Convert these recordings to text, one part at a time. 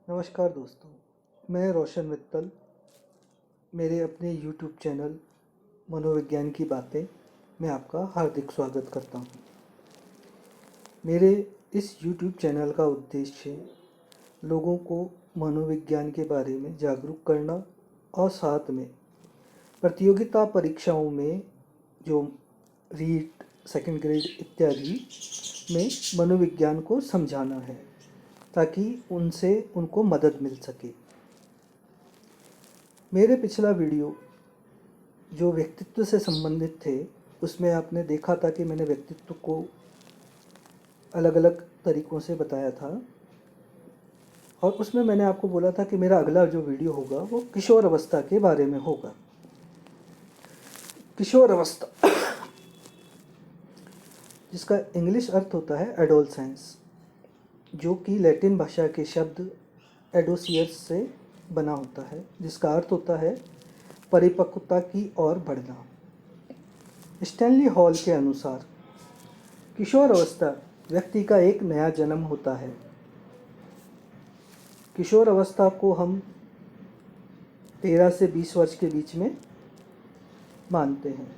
नमस्कार दोस्तों, मैं रोशन मित्तल। मेरे अपने यूट्यूब चैनल मनोविज्ञान की बातें में आपका हार्दिक स्वागत करता हूँ। मेरे इस यूट्यूब चैनल का उद्देश्य लोगों को मनोविज्ञान के बारे में जागरूक करना और साथ में प्रतियोगिता परीक्षाओं में जो रीट, सेकंड ग्रेड इत्यादि में मनोविज्ञान को समझाना है ताकि उनसे उनको मदद मिल सके। मेरे पिछला वीडियो जो व्यक्तित्व से संबंधित थे उसमें आपने देखा था कि मैंने व्यक्तित्व को अलग अलग तरीक़ों से बताया था और उसमें मैंने आपको बोला था कि मेरा अगला जो वीडियो होगा वो किशोर अवस्था के बारे में होगा। किशोर अवस्था जिसका इंग्लिश अर्थ होता है एडोलसेंस, जो कि लैटिन भाषा के शब्द एडोसियस से बना होता है, जिसका अर्थ होता है परिपक्वता की ओर बढ़ना। स्टैनली हॉल के अनुसार किशोर अवस्था व्यक्ति का एक नया जन्म होता है। किशोर अवस्था को हम 13 से 20 वर्ष के बीच में मानते हैं।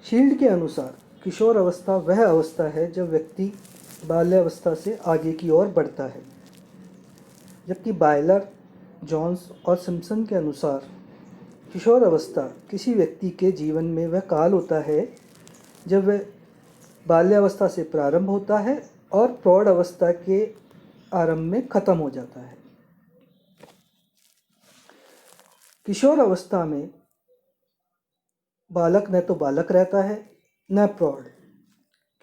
शील्ड के अनुसार किशोर अवस्था वह अवस्था है जब व्यक्ति बाल्यावस्था से आगे की ओर बढ़ता है, जबकि बायलर, जॉन्स और सिम्पसन के अनुसार किशोर अवस्था किसी व्यक्ति के जीवन में वह काल होता है जब वह बाल्यावस्था से प्रारंभ होता है और प्रौढ़ अवस्था के आरंभ में खत्म हो जाता है। किशोर अवस्था में बालक न तो बालक रहता है न प्रौढ़।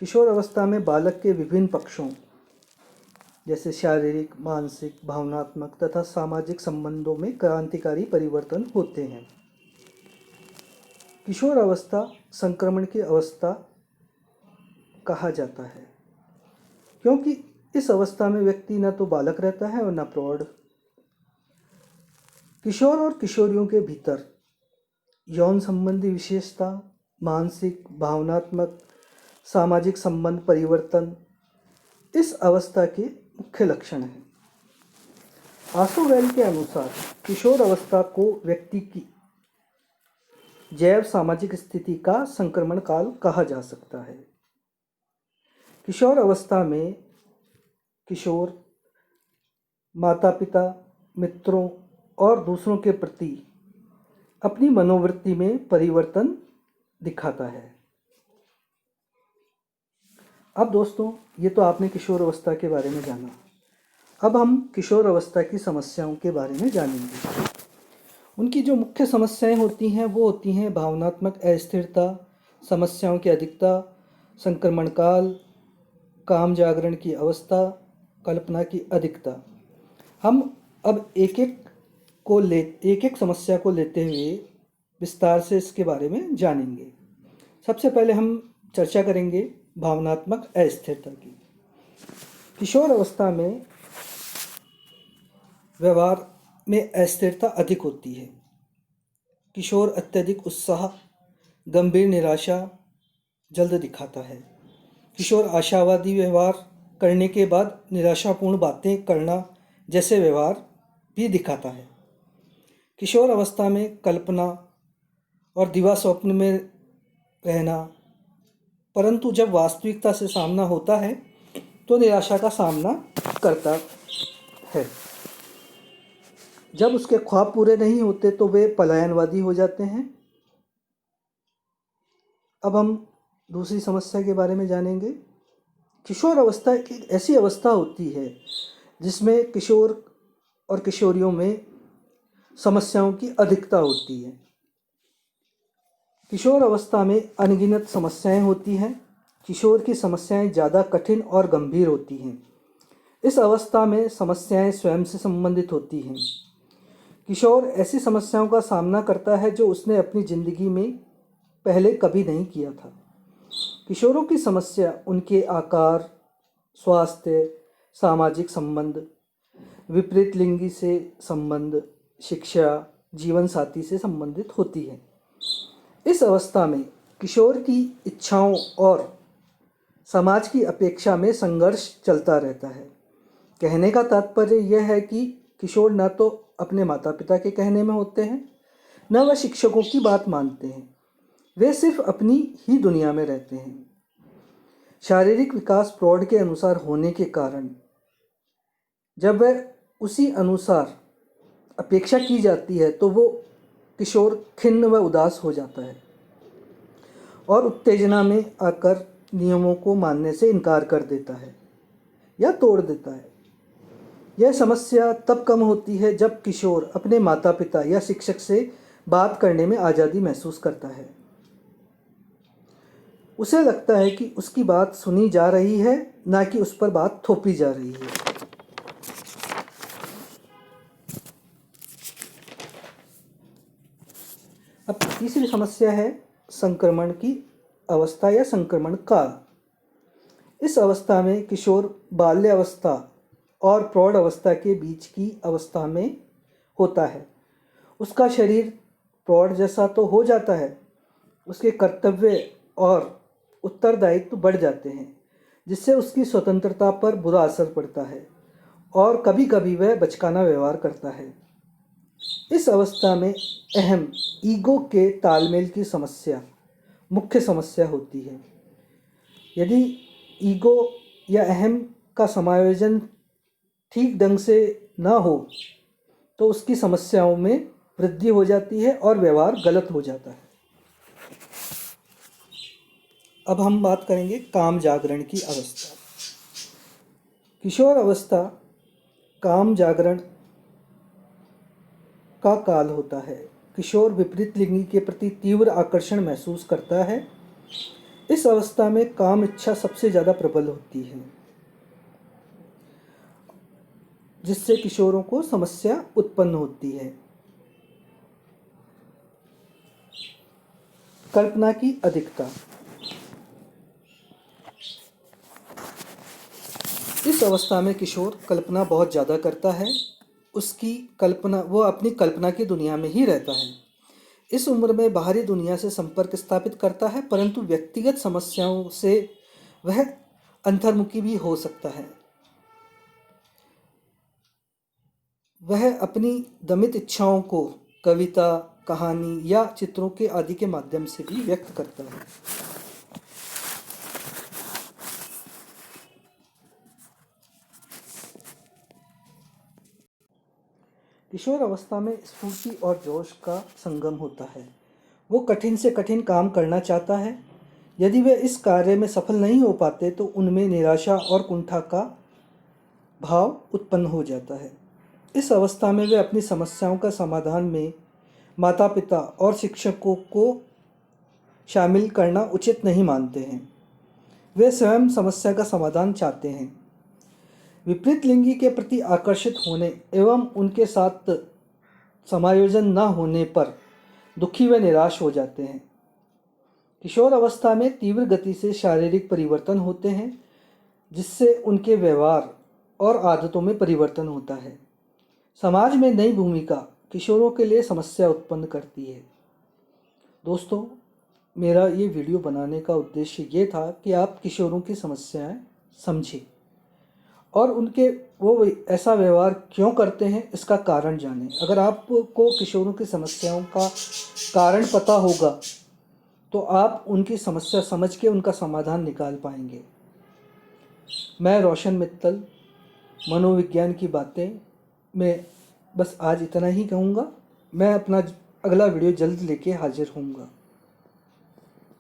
किशोर अवस्था में बालक के विभिन्न पक्षों जैसे शारीरिक, मानसिक, भावनात्मक तथा सामाजिक संबंधों में क्रांतिकारी परिवर्तन होते हैं। किशोर अवस्था संक्रमण की अवस्था कहा जाता है क्योंकि इस अवस्था में व्यक्ति न तो बालक रहता है और न प्रौढ़। किशोर और किशोरियों के भीतर यौन संबंधी विशेषता, मानसिक, भावनात्मक, सामाजिक संबंध परिवर्तन इस अवस्था के मुख्य लक्षण हैं। आसोवेल के अनुसार किशोर अवस्था को व्यक्ति की जैव सामाजिक स्थिति का संक्रमण काल कहा जा सकता है। किशोर अवस्था में किशोर माता पिता, मित्रों और दूसरों के प्रति अपनी मनोवृत्ति में परिवर्तन दिखाता है। अब दोस्तों, ये तो आपने किशोर अवस्था के बारे में जाना। अब हम किशोर अवस्था की समस्याओं के बारे में जानेंगे। उनकी जो मुख्य समस्याएं होती हैं वो होती हैं भावनात्मक अस्थिरता, समस्याओं की अधिकता, संक्रमण काल, काम जागरण की अवस्था, कल्पना की अधिकता। हम अब एक एक समस्या को लेते हुए विस्तार से इसके बारे में जानेंगे। सबसे पहले हम चर्चा करेंगे भावनात्मक अस्थिरता की। किशोर अवस्था में व्यवहार में अस्थिरता अधिक होती है। किशोर अत्यधिक उत्साह, गंभीर निराशा जल्द दिखाता है। किशोर आशावादी व्यवहार करने के बाद निराशापूर्ण बातें करना जैसे व्यवहार भी दिखाता है। किशोर अवस्था में कल्पना और दिवा स्वप्न में रहना, परंतु जब वास्तविकता से सामना होता है तो निराशा का सामना करता है। जब उसके ख्वाब पूरे नहीं होते तो वे पलायनवादी हो जाते हैं। अब हम दूसरी समस्या के बारे में जानेंगे। किशोर अवस्था एक ऐसी अवस्था होती है जिसमें किशोर और किशोरियों में समस्याओं की अधिकता होती है। किशोर अवस्था में अनगिनत समस्याएं होती हैं। किशोर की समस्याएं ज़्यादा कठिन और गंभीर होती हैं। इस अवस्था में समस्याएं स्वयं से संबंधित होती हैं। किशोर ऐसी समस्याओं का सामना करता है जो उसने अपनी ज़िंदगी में पहले कभी नहीं किया था। किशोरों की समस्या उनके आकार, स्वास्थ्य, सामाजिक संबंध, विपरीत लिंगी से संबंध, शिक्षा, जीवन साथी से संबंधित होती है। इस अवस्था में किशोर की इच्छाओं और समाज की अपेक्षा में संघर्ष चलता रहता है। कहने का तात्पर्य यह है कि किशोर न तो अपने माता पिता के कहने में होते हैं, न वह शिक्षकों की बात मानते हैं। वे सिर्फ अपनी ही दुनिया में रहते हैं। शारीरिक विकास प्रौढ़ के अनुसार होने के कारण जब वह उसी अनुसार अपेक्षा की जाती है तो वो किशोर खिन्न व उदास हो जाता है और उत्तेजना में आकर नियमों को मानने से इनकार कर देता है या तोड़ देता है। यह समस्या तब कम होती है जब किशोर अपने माता पिता या शिक्षक से बात करने में आज़ादी महसूस करता है। उसे लगता है कि उसकी बात सुनी जा रही है, ना कि उस पर बात थोपी जा रही है। अब तीसरी समस्या है संक्रमण की अवस्था या संक्रमण काल। इस अवस्था में किशोर बाल्यावस्था और प्रौढ़ अवस्था के बीच की अवस्था में होता है। उसका शरीर प्रौढ़ जैसा तो हो जाता है, उसके कर्तव्य और उत्तरदायित्व बढ़ जाते हैं, जिससे उसकी स्वतंत्रता पर बुरा असर पड़ता है और कभी कभी वह बचकाना व्यवहार करता है। इस अवस्था में अहम ईगो के तालमेल की समस्या मुख्य समस्या होती है। यदि ईगो या अहम का समायोजन ठीक ढंग से ना हो तो उसकी समस्याओं में वृद्धि हो जाती है और व्यवहार गलत हो जाता है। अब हम बात करेंगे काम जागरण की अवस्था। किशोर अवस्था काम जागरण का काल होता है। किशोर विपरीत लिंगी के प्रति तीव्र आकर्षण महसूस करता है। इस अवस्था में काम इच्छा सबसे ज़्यादा प्रबल होती है, जिससे किशोरों को समस्या उत्पन्न होती है। कल्पना की अधिकता। इस अवस्था में किशोर कल्पना बहुत ज़्यादा करता है। वो अपनी कल्पना की दुनिया में ही रहता है। इस उम्र में बाहरी दुनिया से संपर्क स्थापित करता है, परंतु व्यक्तिगत समस्याओं से वह अंतर्मुखी भी हो सकता है। वह अपनी दमित इच्छाओं को कविता, कहानी या चित्रों के आदि के माध्यम से भी व्यक्त करता है। किशोर अवस्था में स्फूर्ति और जोश का संगम होता है। वो कठिन से कठिन काम करना चाहता है। यदि वे इस कार्य में सफल नहीं हो पाते तो उनमें निराशा और कुंठा का भाव उत्पन्न हो जाता है। इस अवस्था में वे अपनी समस्याओं का समाधान में माता पिता और शिक्षकों को शामिल करना उचित नहीं मानते हैं। वे स्वयं समस्या का समाधान चाहते हैं। विपरीत लिंगी के प्रति आकर्षित होने एवं उनके साथ समायोजन न होने पर दुखी व निराश हो जाते हैं। किशोर अवस्था में तीव्र गति से शारीरिक परिवर्तन होते हैं, जिससे उनके व्यवहार और आदतों में परिवर्तन होता है। समाज में नई भूमिका किशोरों के लिए समस्या उत्पन्न करती है। दोस्तों, मेरा ये वीडियो बनाने का उद्देश्य ये था कि आप किशोरों की समस्याएं समझें और उनके वो ऐसा व्यवहार क्यों करते हैं इसका कारण जानें। अगर आपको किशोरों की समस्याओं का कारण पता होगा तो आप उनकी समस्या समझ के उनका समाधान निकाल पाएंगे। मैं रोशन मित्तल, मनोविज्ञान की बातें में बस आज इतना ही कहूँगा। मैं अपना अगला वीडियो जल्द लेके हाजिर होऊंगा।